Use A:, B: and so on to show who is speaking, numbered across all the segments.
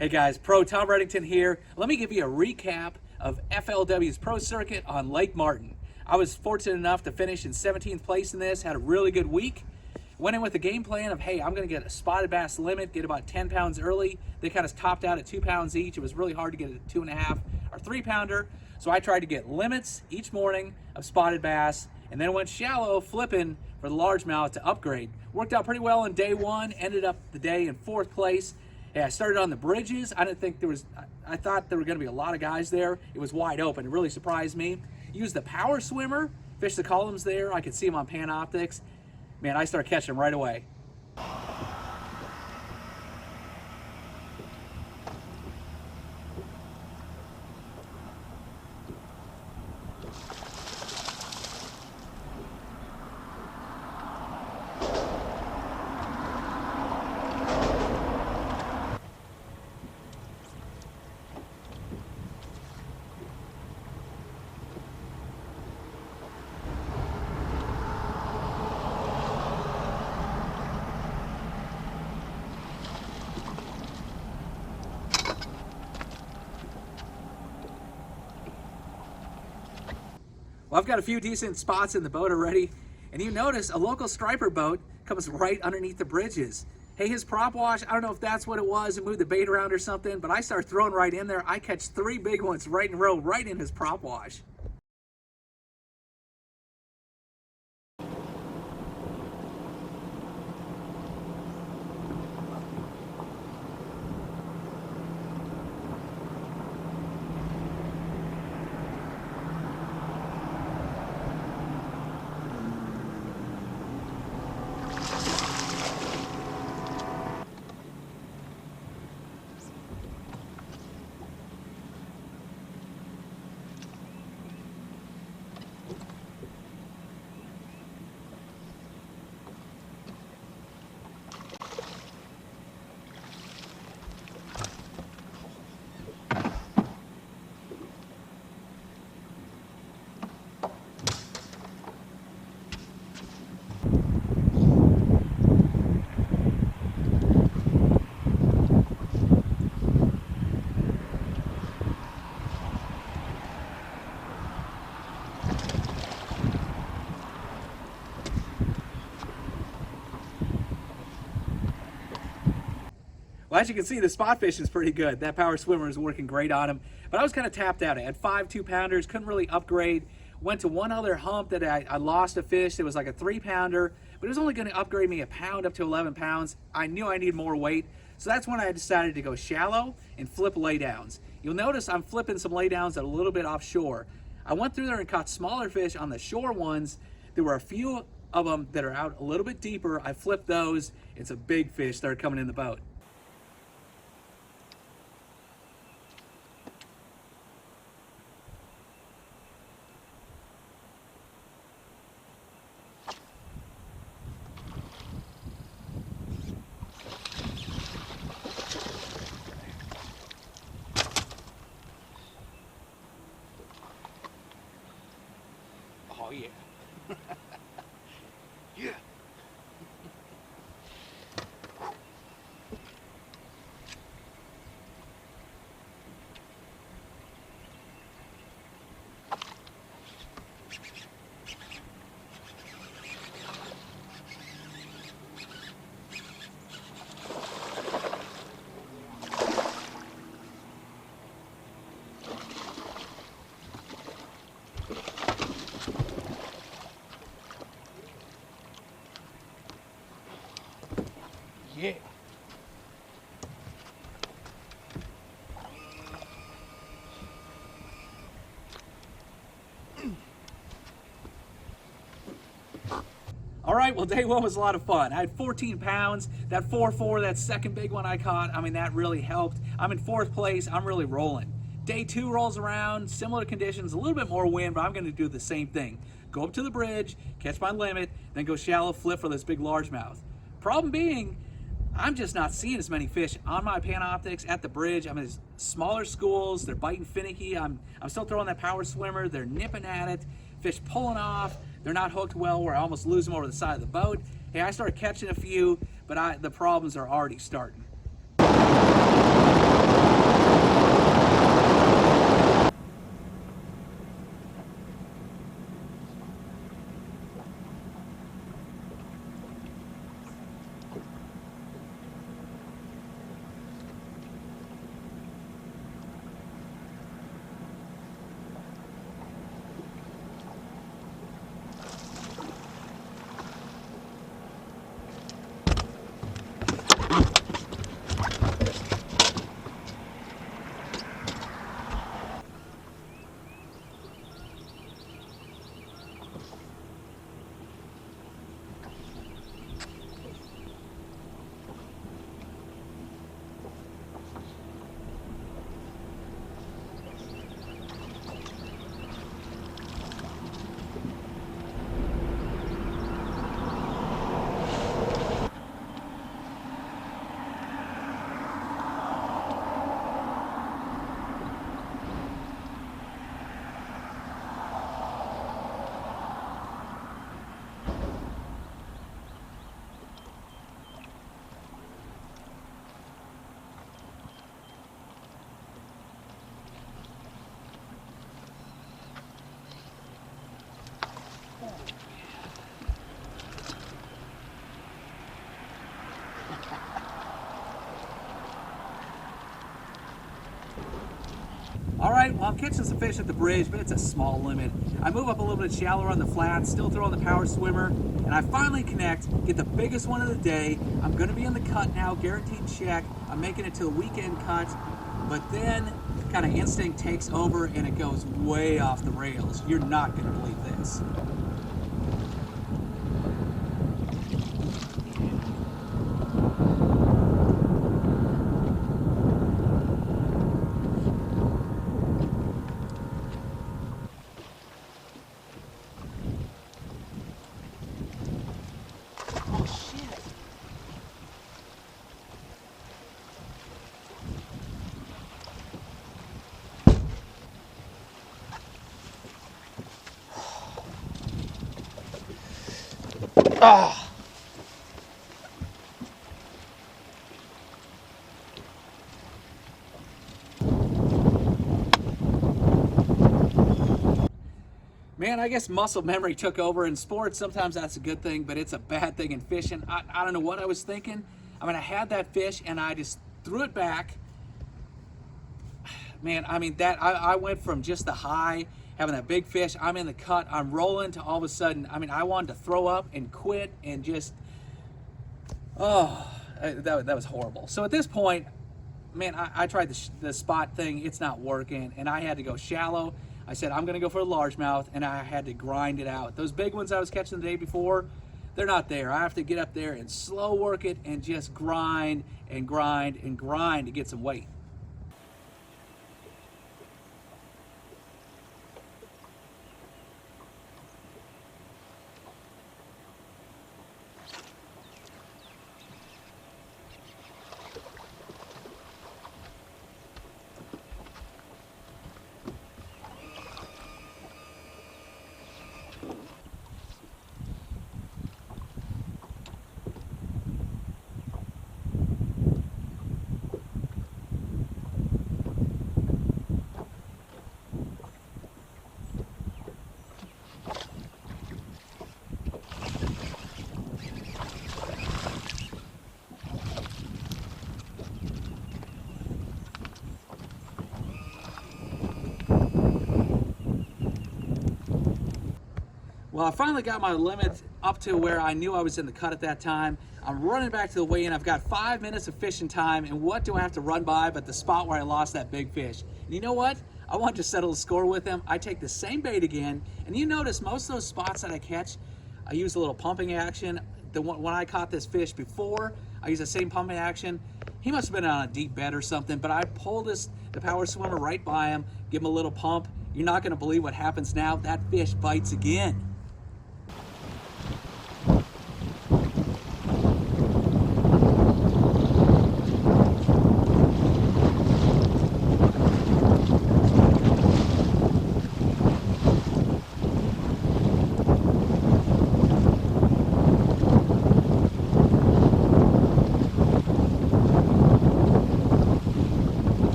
A: Hey guys, Pro Tom Redington here. Let me give you a recap of FLW's Pro Circuit on Lake Martin. I was fortunate enough to finish in 17th place in this, had a really good week. Went in with the game plan of, hey, I'm gonna get a spotted bass limit, get about 10 pounds early. They kind of topped out at 2 pounds each. It was really hard to get a 2.5 or 3 pounder. So I tried to get limits each morning of spotted bass and then went shallow flipping for the largemouth to upgrade. Worked out pretty well on day one, ended up the day in 4th place. Hey, I started on the bridges. I didn't think there was, I thought there were gonna be a lot of guys there. It was wide open, it really surprised me. Used the power swimmer, fished the columns there. I could see them on Panoptics. Man, I started catching them right away. Well, I've got a few decent spots in the boat already, and you notice a local striper boat comes right underneath the bridges. Hey, his prop wash, I don't know if that's what it was, and moved the bait around or something, but I start throwing right in there. I catch 3 big ones right in a row, right in his prop wash. Well, as you can see, the spot fishing is pretty good. That power swimmer is working great on him. But I was kind of tapped out. I had 5 2-pounders, couldn't really upgrade. Went to one other hump that I lost a fish. It was like a 3-pounder, but it was only going to upgrade me a pound up to 11 pounds. I knew I needed more weight. So that's when I decided to go shallow and flip laydowns. You'll notice I'm flipping some laydowns that are a little bit offshore. I went through there and caught smaller fish on the shore ones. There were a few of them that are out a little bit deeper. I flipped those, and some big fish started coming in the boat. Oh yeah. Yeah. Yeah. All right, well, day one was a lot of fun. I had 14 pounds. That 4-4, that second big one I caught, I mean, that really helped. I'm in 4th place. I'm really rolling. Day 2 rolls around, similar conditions, a little bit more wind, but I'm going to do the same thing. Go up to the bridge, catch my limit, then go shallow flip for this big largemouth. Problem being, I'm just not seeing as many fish on my Panoptics at the bridge. I'm in smaller schools, they're biting finicky. I'm still throwing that power swimmer, they're nipping at it, fish pulling off, they're not hooked well where I almost lose them over the side of the boat. Hey, I started catching a few, but the problems are already starting. All right, well, I'm catching some fish at the bridge, but it's a small limit. I move up a little bit shallower on the flats, still throwing the power swimmer, and I finally connect, get the biggest one of the day. I'm gonna be in the cut now, guaranteed check. I'm making it to the weekend cut, but then kind of instinct takes over and it goes way off the rails. You're not gonna believe this. Ah! Man, I guess muscle memory took over in sports. Sometimes that's a good thing, but it's a bad thing in fishing. I don't know what I was thinking. I mean, I had that fish and I just threw it back. Man, I mean, I went from just the high, having that big fish, I'm in the cut, I'm rolling, to all of a sudden, I mean, I wanted to throw up and quit and just, oh, that was horrible. So at this point, man, I tried the spot thing, it's not working, and I had to go shallow. I said, I'm gonna go for a largemouth, and I had to grind it out. Those big ones I was catching the day before, they're not there. I have to get up there and slow work it and just grind and grind and grind to get some weight. Well, I finally got my limit up to where I knew I was in the cut at that time. I'm running back to the weigh-in. I've got 5 minutes of fishing time, and what do I have to run by but the spot where I lost that big fish? And you know what? I want to settle the score with him. I take the same bait again, and you notice most of those spots that I catch, I use a little pumping action. When I caught this fish before, I used the same pumping action. He must have been on a deep bed or something, but I pulled the power swimmer right by him, give him a little pump. You're not gonna believe what happens now. That fish bites again.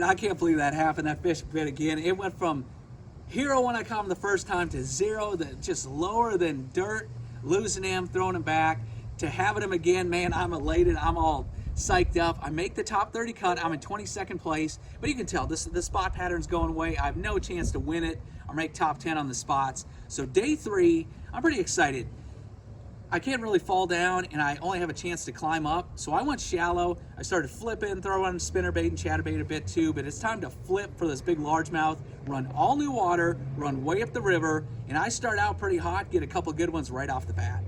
A: I can't believe that happened. That fish bit again. It went from hero when I caught him the first time to zero, just lower than dirt, losing him, throwing him back, to having him again. Man, I'm elated. I'm all psyched up. I make the top 30 cut. I'm in 22nd place, but you can tell the spot pattern's going away. I have no chance to win it or make top 10 on the spots. So day 3, I'm pretty excited. I can't really fall down, and I only have a chance to climb up. So I went shallow. I started flipping, throwing spinnerbait and chatterbait a bit too, but it's time to flip for this big largemouth, run all new water, run way up the river, and I start out pretty hot, get a couple good ones right off the bat.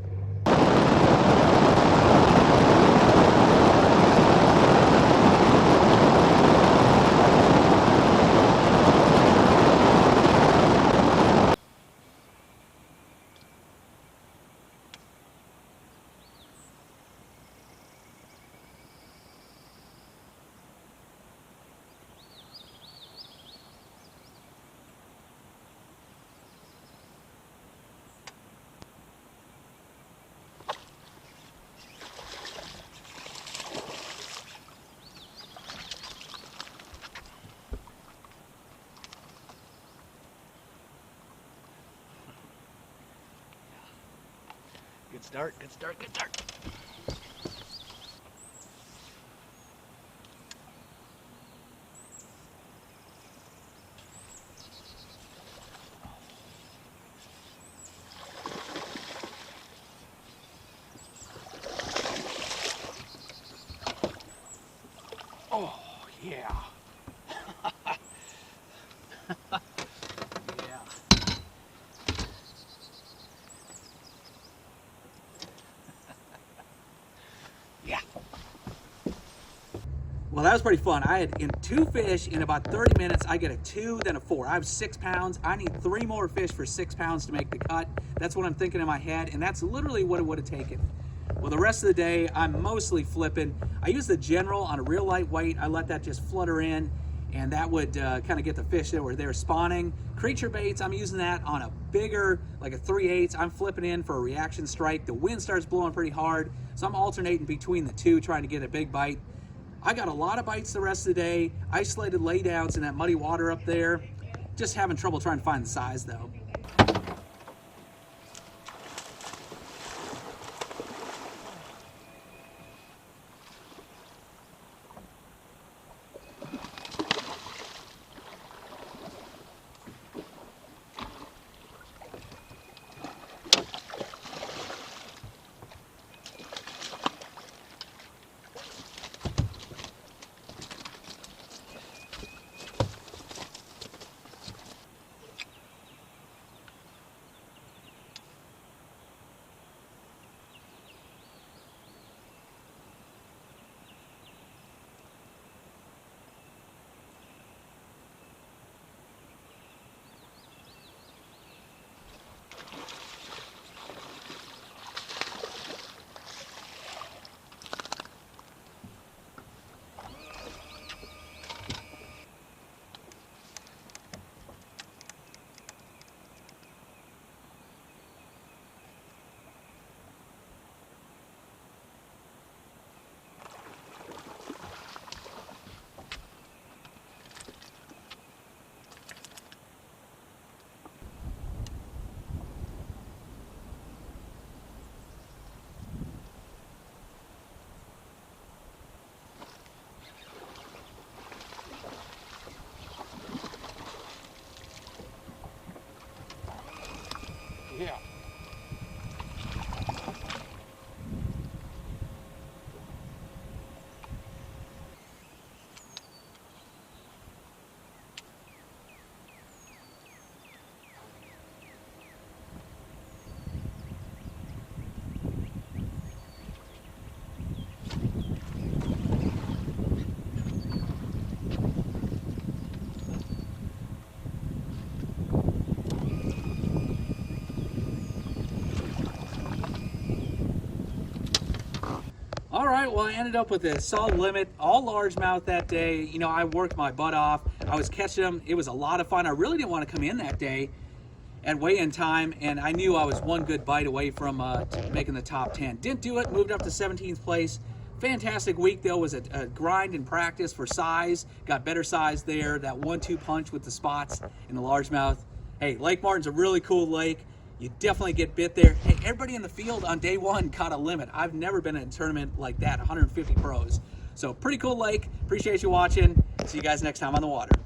A: Good start, good start, good start. Oh, yeah. Yeah. Yeah. Well, that was pretty fun. I had in 2 fish in about 30 minutes. I get a 2, then a 4. I have 6 pounds. I need 3 more fish for 6 pounds to make the cut. That's what I'm thinking in my head, and that's literally what it would have taken. Well, the rest of the day, I'm mostly flipping. I use the General on a real light weight. I let that just flutter in, and that would kind of get the fish that were there spawning. Creature baits, I'm using that on a bigger, like a 3/8. I'm flipping in for a reaction strike. The wind starts blowing pretty hard, so I'm alternating between the two, trying to get a big bite. I got a lot of bites the rest of the day. Isolated laydowns in that muddy water up there. Just having trouble trying to find the size though. Yeah. All right, well, I ended up with a solid limit, all largemouth that day. You know, I worked my butt off. I was catching them. It was a lot of fun. I really didn't want to come in that day at weigh-in time, and I knew I was one good bite away from making the top 10. Didn't do it, moved up to 17th place. Fantastic week, though. Was a grind in practice for size. Got better size there. That 1-2 punch with the spots in the largemouth. Hey, Lake Martin's a really cool lake. You definitely get bit there. Hey, everybody in the field on day one caught a limit. I've never been in a tournament like that, 150 pros. So pretty cool lake. Appreciate you watching. See you guys next time on the water.